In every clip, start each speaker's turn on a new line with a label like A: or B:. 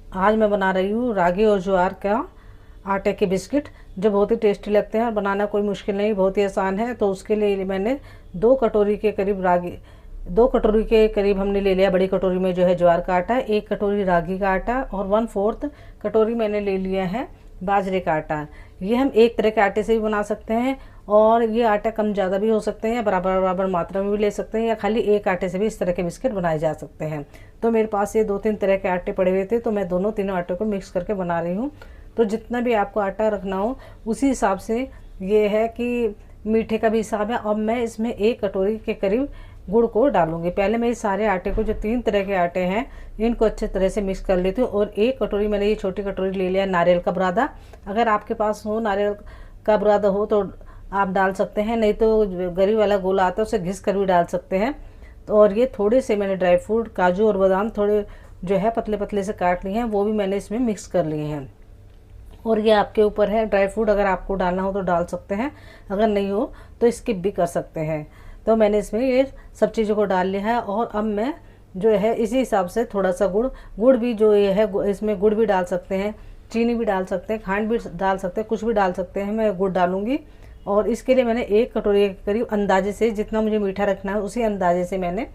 A: आज मैं बना रही हूँ रागी और ज्वार का आटे के बिस्किट, जो बहुत ही टेस्टी लगते हैं और बनाना कोई मुश्किल नहीं, बहुत ही आसान है। तो उसके लिए मैंने 2 कटोरी के करीब 2 कटोरी के करीब हमने ले लिया बड़ी कटोरी में जो है ज्वार का आटा, 1 कटोरी रागी का आटा और 1/4 कटोरी मैंने ले लिया है बाजरे का आटा। ये हम एक तरह के आटे से भी बना सकते हैं और ये आटा कम ज़्यादा भी हो सकते हैं या बराबर बराबर मात्रा में भी ले सकते हैं, या खाली एक आटे से भी इस तरह के बिस्किट बनाए जा सकते हैं। तो मेरे पास ये 2-3 तरह के आटे पड़े हुए थे, तो मैं दोनों तीनों आटे को मिक्स करके बना रही हूँ। तो जितना भी आपको आटा रखना हो उसी हिसाब से ये है कि मीठे का भी हिसाब है। अब मैं इसमें 1 कटोरी के करीब गुड़ को डालूंगी। पहले मैं इस सारे आटे को, जो 3 तरह के आटे हैं, इनको अच्छे तरह से मिक्स कर लेती हूँ। और 1 कटोरी मैंने ये छोटी कटोरी ले लिया नारियल का बुरादा। अगर आपके पास हो नारियल का बुरादा हो तो आप डाल सकते हैं, नहीं तो गरी वाला गोला आता है उसे घिस कर भी डाल सकते हैं। तो और ये थोड़े से मैंने ड्राई फ्रूट, काजू और बादाम थोड़े जो है पतले पतले से काट लिए हैं, वो भी मैंने इसमें मिक्स कर लिए हैं। और ये आपके ऊपर है, ड्राई फ्रूट अगर आपको डालना हो तो डाल सकते हैं, अगर नहीं हो तो स्किप भी कर सकते हैं। तो मैंने इसमें ये सब चीज़ों को डाल लिया है। और अब मैं जो है इसी हिसाब से थोड़ा सा गुड़ भी जो ये है, इसमें गुड़ भी डाल सकते हैं, चीनी भी डाल सकते हैं, खांड भी डाल सकते हैं, कुछ भी डाल सकते हैं। मैं गुड़ डालूंगी। और इसके लिए मैंने 1 कटोरी के करीब अंदाजे से, जितना मुझे मीठा रखना है उसी अंदाजे से मैंने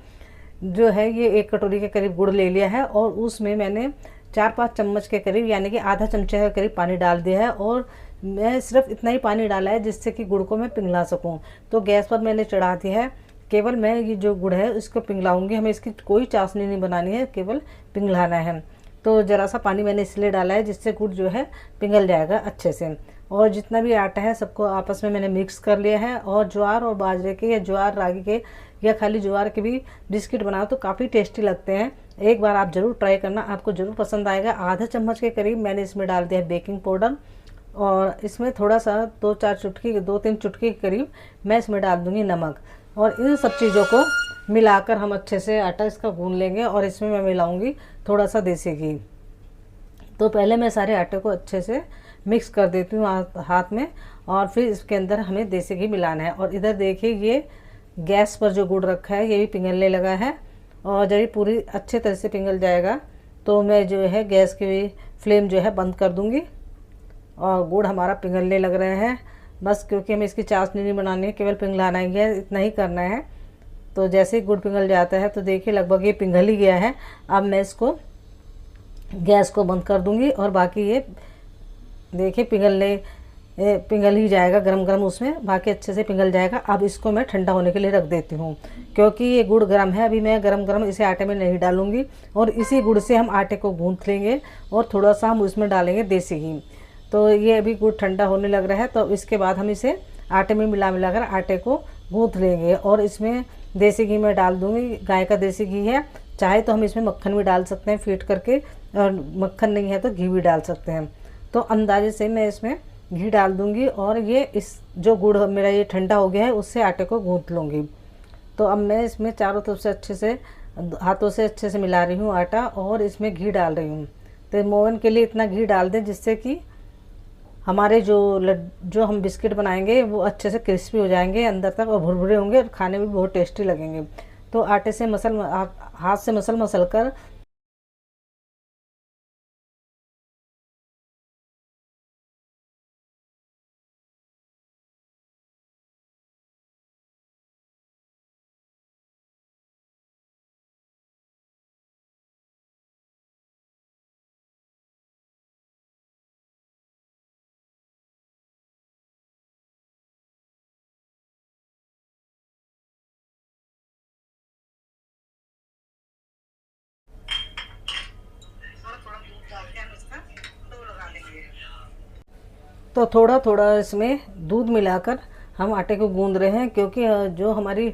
A: जो है ये 1 कटोरी के करीब गुड़ ले लिया है। और उसमें मैंने 4-5 चम्मच के करीब, यानी कि आधा चमचे के करीब पानी डाल दिया है। और मैं सिर्फ इतना ही पानी डाला है जिससे कि गुड़ को मैं पिघला सकूं। तो गैस पर मैंने चढ़ा दिया है। केवल मैं ये जो गुड़ है इसको पिघलाऊंगी, हमें इसकी कोई चाशनी नहीं बनानी है, केवल पिघलाना है। तो ज़रा सा पानी मैंने इसलिए डाला है जिससे गुड़ जो है पिघल जाएगा अच्छे से। और जितना भी आटा है सबको आपस में मैंने मिक्स कर लिया है। और ज्वार और बाजरे के या ज्वार रागी के या खाली ज्वार के भी बिस्किट बनाओ तो काफ़ी टेस्टी लगते हैं। एक बार आप ज़रूर ट्राई करना, आपको ज़रूर पसंद आएगा। आधा चम्मच के करीब मैंने इसमें डाल दिया है बेकिंग पाउडर। और इसमें थोड़ा सा 2-3 चुटकी के करीब मैं इसमें डाल दूँगी नमक। और इन सब चीज़ों को मिलाकर हम अच्छे से आटा इसका गूंद लेंगे। और इसमें मैं मिलाऊंगी थोड़ा सा देसी घी। तो पहले मैं सारे आटे को अच्छे से मिक्स कर देती हूँ हाथ में, और फिर इसके अंदर हमें देसी घी मिलाना है। और इधर देखिए ये गैस पर जो गुड़ रखा है ये भी पिघलने लगा है। और जब ये पूरी अच्छे तरह से पिघल जाएगा तो मैं जो है गैस की फ्लेम जो है बंद कर दूँगी। और गुड़ हमारा पिघलने लग रहा है बस, क्योंकि हमें इसकी चाशनी नहीं बनानी है, केवल पिघलाना ही है, इतना ही करना है। तो जैसे ही गुड़ पिघल जाता है तो देखिए लगभग ये पिघल ही गया है। अब मैं इसको गैस को बंद कर दूंगी। और बाकी ये देखिए पिघल ही जाएगा गरम गरम, उसमें बाकी अच्छे से पिघल जाएगा। अब इसको मैं ठंडा होने के लिए रख देती हूँ, क्योंकि ये गुड़ गर्म है। अभी मैं गरम गरम इसे आटे में नहीं डालूंगी। और इसी गुड़ से हम आटे को गूंथ लेंगे और थोड़ा सा हम उसमें डालेंगे देसी घी। तो ये अभी गुड़ ठंडा होने लग रहा है, तो इसके बाद हम इसे आटे में मिला कर आटे को गूंथ लेंगे। और इसमें देसी घी मैं डाल दूँगी, गाय का देसी घी है। चाहे तो हम इसमें मक्खन भी डाल सकते हैं फीट करके, और मक्खन नहीं है तो घी भी डाल सकते हैं। तो अंदाजे से मैं इसमें घी डाल दूंगी। और ये इस जो गुड़ मेरा ये ठंडा हो गया है उससे आटे को गूंथ लूँगी। तो अब मैं इसमें चारों तरफ से अच्छे से हाथों से अच्छे से मिला रही हूँ आटा, और इसमें घी डाल रही हूँ। तो मोवन के लिए इतना घी डाल दें जिससे कि हमारे जो हम बिस्किट बनाएंगे वो अच्छे से क्रिस्पी हो जाएंगे अंदर तक, और भुरभुरे होंगे और खाने में भी बहुत टेस्टी लगेंगे। तो आटे से हाथ से मसल कर तो थोड़ा थोड़ा इसमें दूध मिलाकर हम आटे को गूंद रहे हैं, क्योंकि जो हमारी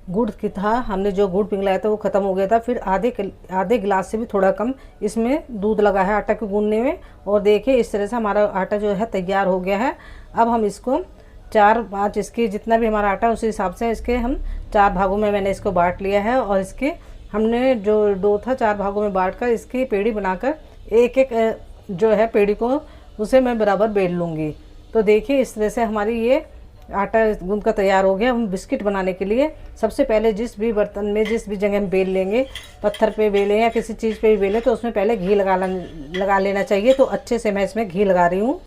A: गुड़ की था, हमने जो गुड़ पिघलाया था वो ख़त्म हो गया था। फिर आधे गिलास से भी थोड़ा कम इसमें दूध लगा है आटा को गूंदने में। और देखिए इस तरह से हमारा आटा जो है तैयार हो गया है। अब हम इसको 4-5 इसकी जितना भी हमारा आटा उसी हिसाब से इसके हम 4 भागों में मैंने इसको बांट लिया है। और इसके हमने जो डो था 4 भागों में बांट कर इसकी पेड़ी बनाकर एक एक जो है पेड़ी को उसे मैं बराबर बेल लूँगी। तो देखिए इस तरह से हमारी ये आटा गूंद कर तैयार हो गया। हम बिस्किट बनाने के लिए सबसे पहले जिस भी बर्तन में जिस भी जगह हम बेल लेंगे, पत्थर पे बेलें या किसी चीज़ पे भी बेलें, तो उसमें पहले घी लगा लेना चाहिए। तो अच्छे से मैं इसमें घी लगा रही हूँ।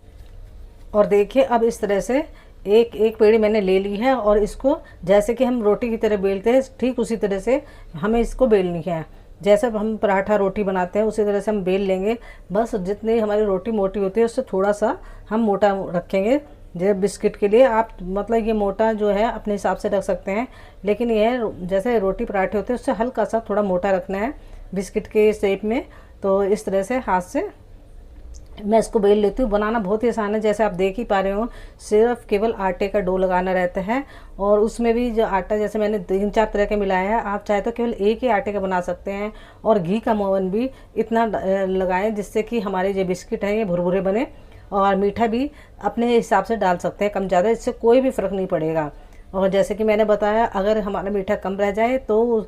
A: और देखिए अब इस तरह से एक एक पेड़ी मैंने ले ली है और इसको जैसे कि हम रोटी की तरह बेलते हैं ठीक उसी तरह से हमें इसको बेलनी है। जैसे हम पराठा रोटी बनाते हैं उसी तरह से हम बेल लेंगे। बस जितनी हमारी रोटी मोटी होती है उससे थोड़ा सा हम मोटा रखेंगे। जैसे बिस्किट के लिए आप मतलब ये मोटा जो है अपने हिसाब से रख सकते हैं, लेकिन यह जैसे रोटी पराठे होते हैं उससे हल्का सा थोड़ा मोटा रखना है बिस्किट के शेप में। तो इस तरह से हाथ से मैं इसको बेल लेती हूँ। बनाना बहुत ही आसान है, जैसे आप देख ही पा रहे हो। सिर्फ केवल आटे का डो लगाना रहता है और उसमें भी जो आटा जैसे मैंने 3-4 तरह के मिलाया है, आप चाहे तो केवल एक ही आटे का बना सकते हैं। और घी का मोहन भी इतना लगाएं जिससे कि हमारे जो बिस्किट हैं ये भुरभुरे बने। और मीठा भी अपने हिसाब से डाल सकते हैं, कम ज़्यादा, इससे कोई भी फ़र्क नहीं पड़ेगा। और जैसे कि मैंने बताया, अगर हमारा मीठा कम रह जाए तो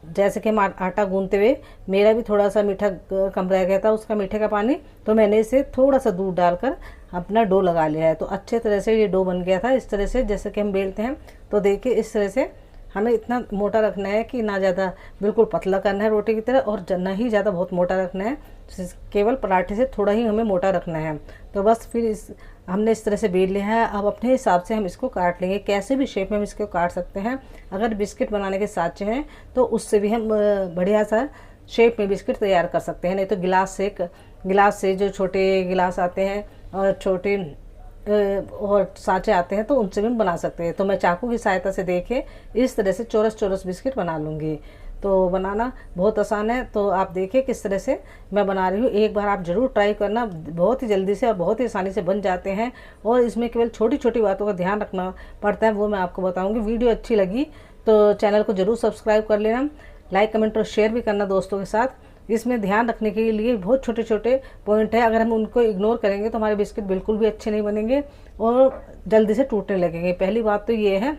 A: जैसे कि हम आटा गूंदते हुए मेरा भी थोड़ा सा मीठा कम रह गया था उसका मीठे का पानी, तो मैंने इसे थोड़ा सा दूध डालकर अपना डो लगा लिया है। तो अच्छे तरह से ये डो बन गया था। इस तरह से जैसे कि हम बेलते हैं तो देखिए इस तरह से हमें इतना मोटा रखना है कि ना ज़्यादा बिल्कुल पतला करना है रोटी की तरह और ना ही ज़्यादा बहुत मोटा रखना है। केवल पराठे से थोड़ा ही हमें मोटा रखना है। तो बस फिर हमने इस तरह से बेल लिया है। अब अपने हिसाब से हम इसको काट लेंगे, कैसे भी शेप में हम इसको काट सकते हैं। अगर बिस्किट बनाने के साँचे हैं तो उससे भी हम बढ़िया सा शेप में बिस्किट तैयार कर सकते हैं। नहीं तो गिलास से जो छोटे गिलास आते हैं और छोटे और सांचे आते हैं तो उनसे भी हम बना सकते हैं। तो मैं चाकू की सहायता से देखे इस तरह से चौरस बिस्किट बना लूँगी। तो बनाना बहुत आसान है। तो आप देखिए किस तरह से मैं बना रही हूँ। एक बार आप ज़रूर ट्राई करना, बहुत ही जल्दी से और बहुत ही आसानी से बन जाते हैं। और इसमें केवल छोटी छोटी बातों का ध्यान रखना पड़ता है, वो मैं आपको बताऊँगी। वीडियो अच्छी लगी तो चैनल को ज़रूर सब्सक्राइब कर लेना, लाइक कमेंट और शेयर भी करना दोस्तों के साथ। इसमें ध्यान रखने के लिए बहुत छोटे छोटे पॉइंट है, अगर हम उनको इग्नोर करेंगे तो हमारे बिस्किट बिल्कुल भी अच्छे नहीं बनेंगे और जल्दी से टूटने लगेंगे। पहली बात तो ये है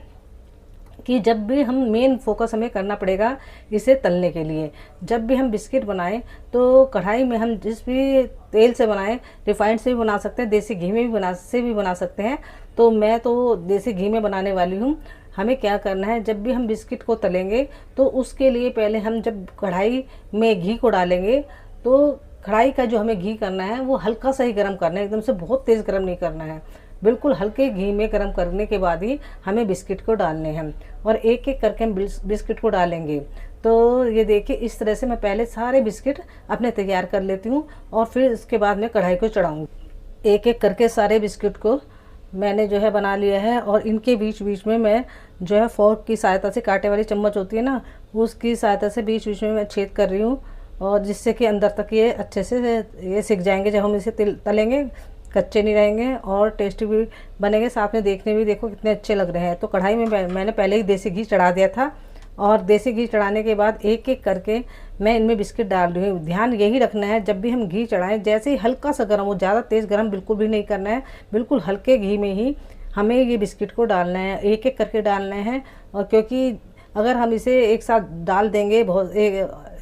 A: कि जब भी हम मेन फोकस हमें करना पड़ेगा इसे तलने के लिए। जब भी हम बिस्किट बनाएं तो कढ़ाई में हम जिस भी तेल से बनाएं, रिफाइंड से भी बना सकते हैं, देसी घी में भी बना सकते हैं। तो मैं तो देसी घी में बनाने वाली हूँ। हमें क्या करना है, जब भी हम बिस्किट को तलेंगे तो उसके लिए पहले हम जब कढ़ाई में घी को डालेंगे तो कढ़ाई का जो हमें घी करना है वो हल्का सा ही गर्म करना है, एकदम से बहुत तेज़ गर्म नहीं करना है। बिल्कुल हल्के घी में गर्म करने के बाद ही हमें बिस्किट को डालने हैं और एक एक करके हम बिस्किट को डालेंगे। तो ये देखिए इस तरह से मैं पहले सारे बिस्किट अपने तैयार कर लेती हूँ और फिर इसके बाद मैं कढ़ाई को चढ़ाऊँगी। एक एक करके सारे बिस्किट को मैंने जो है बना लिया है और इनके बीच बीच में मैं जो है फोर्क की सहायता से, कांटे वाली चम्मच होती है ना, उसकी सहायता से बीच बीच में मैं छेद कर रही हूँ और जिससे कि अंदर तक ये अच्छे से ये सिक जाएंगे। जब हम इसे तलेंगे कच्चे नहीं रहेंगे और टेस्टी भी बनेंगे, साथ में देखने भी देखो कितने अच्छे लग रहे हैं। तो कढ़ाई में मैंने पहले ही देसी घी चढ़ा दिया था और देसी घी चढ़ाने के बाद एक एक करके मैं इनमें बिस्किट डाल रही हूँ। ध्यान यही रखना है जब भी हम घी चढ़ाएं, जैसे ही हल्का सा गर्म हो, ज़्यादा तेज़ गर्म बिल्कुल भी नहीं करना है, बिल्कुल हल्के घी में ही हमें ये बिस्किट को डालना है, एक एक करके डालना है। और क्योंकि अगर हम इसे एक साथ डाल देंगे,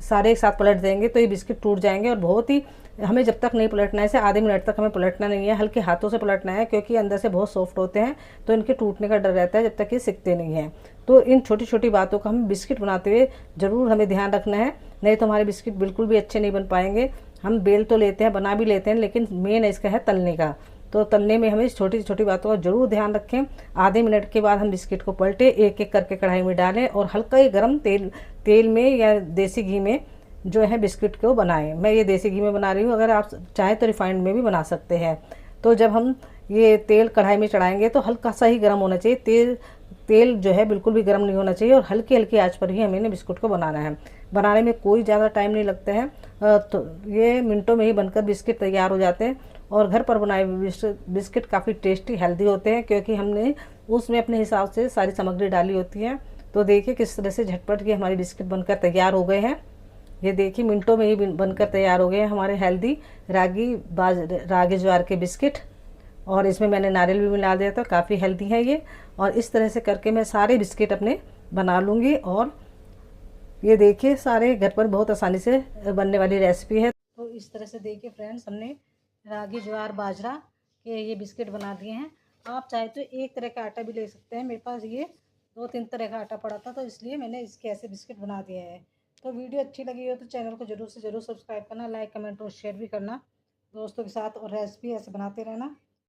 A: सारे एक साथ पलट देंगे तो ये बिस्किट टूट जाएंगे। और बहुत ही हमें जब तक नहीं पलटना है, इसे आधे मिनट तक हमें पलटना नहीं है, हल्के हाथों से पलटना है क्योंकि अंदर से बहुत सॉफ्ट होते हैं तो इनके टूटने का डर रहता है जब तक ये सिकते नहीं हैं। तो इन छोटी छोटी बातों का हम बिस्किट बनाते हुए ज़रूर हमें ध्यान रखना है, नहीं तो हमारे बिस्किट बिल्कुल भी अच्छे नहीं बन पाएंगे। हम बेल तो लेते हैं, बना भी लेते हैं, लेकिन मेन इसका है तलने का। तो तलने में हमें छोटी छोटी बातों का जरूर ध्यान रखें। आधे मिनट के बाद हम बिस्किट को पलटे, एक एक करके कढ़ाई में डालें और हल्का ही गर्म तेल में या देसी घी में जो है बिस्किट को बनाएं। मैं ये देसी घी में बना रही हूँ, अगर आप चाहें तो रिफाइंड में भी बना सकते हैं। तो जब हम ये तेल कढ़ाई में चढ़ाएंगे तो हल्का सा ही गर्म होना चाहिए, तेल जो है बिल्कुल भी गर्म नहीं होना चाहिए और हल्की हल्की आंच पर ही हमें बिस्कुट को बनाना है। बनाने में कोई ज़्यादा टाइम नहीं लगता है, तो ये मिनटों में ही बनकर बिस्किट तैयार हो जाते हैं। और घर पर बनाए बिस्किट काफ़ी टेस्टी हेल्दी होते हैं क्योंकि हमने उसमें अपने हिसाब से सारी सामग्री डाली होती है। तो देखिए किस तरह से झटपट के हमारे बिस्किट बनकर तैयार हो गए हैं। ये देखिए मिनटों में ही बनकर तैयार हो गए हैं हमारे हेल्दी रागी ज्वार के बिस्किट। और इसमें मैंने नारियल भी मिला दिया था, काफ़ी हेल्दी है ये। और इस तरह से करके मैं सारे बिस्किट अपने बना लूँगी। और ये देखिए सारे घर पर बहुत आसानी से बनने वाली रेसिपी है। तो इस तरह से देखिए फ्रेंड्स, हमने रागी ज्वार बाजरा के ये बिस्किट बना दिए हैं आप चाहे तो एक तरह का आटा भी ले सकते हैं। मेरे पास ये 2-3 तरह का आटा पड़ा था, तो इसलिए मैंने इसके ऐसे बिस्किट बना दिए हैं। तो वीडियो अच्छी लगी हो तो चैनल को ज़रूर से ज़रूर सब्सक्राइब करना, लाइक कमेंट और शेयर भी करना दोस्तों के साथ, और रेसिपी ऐसे बनाते रहना।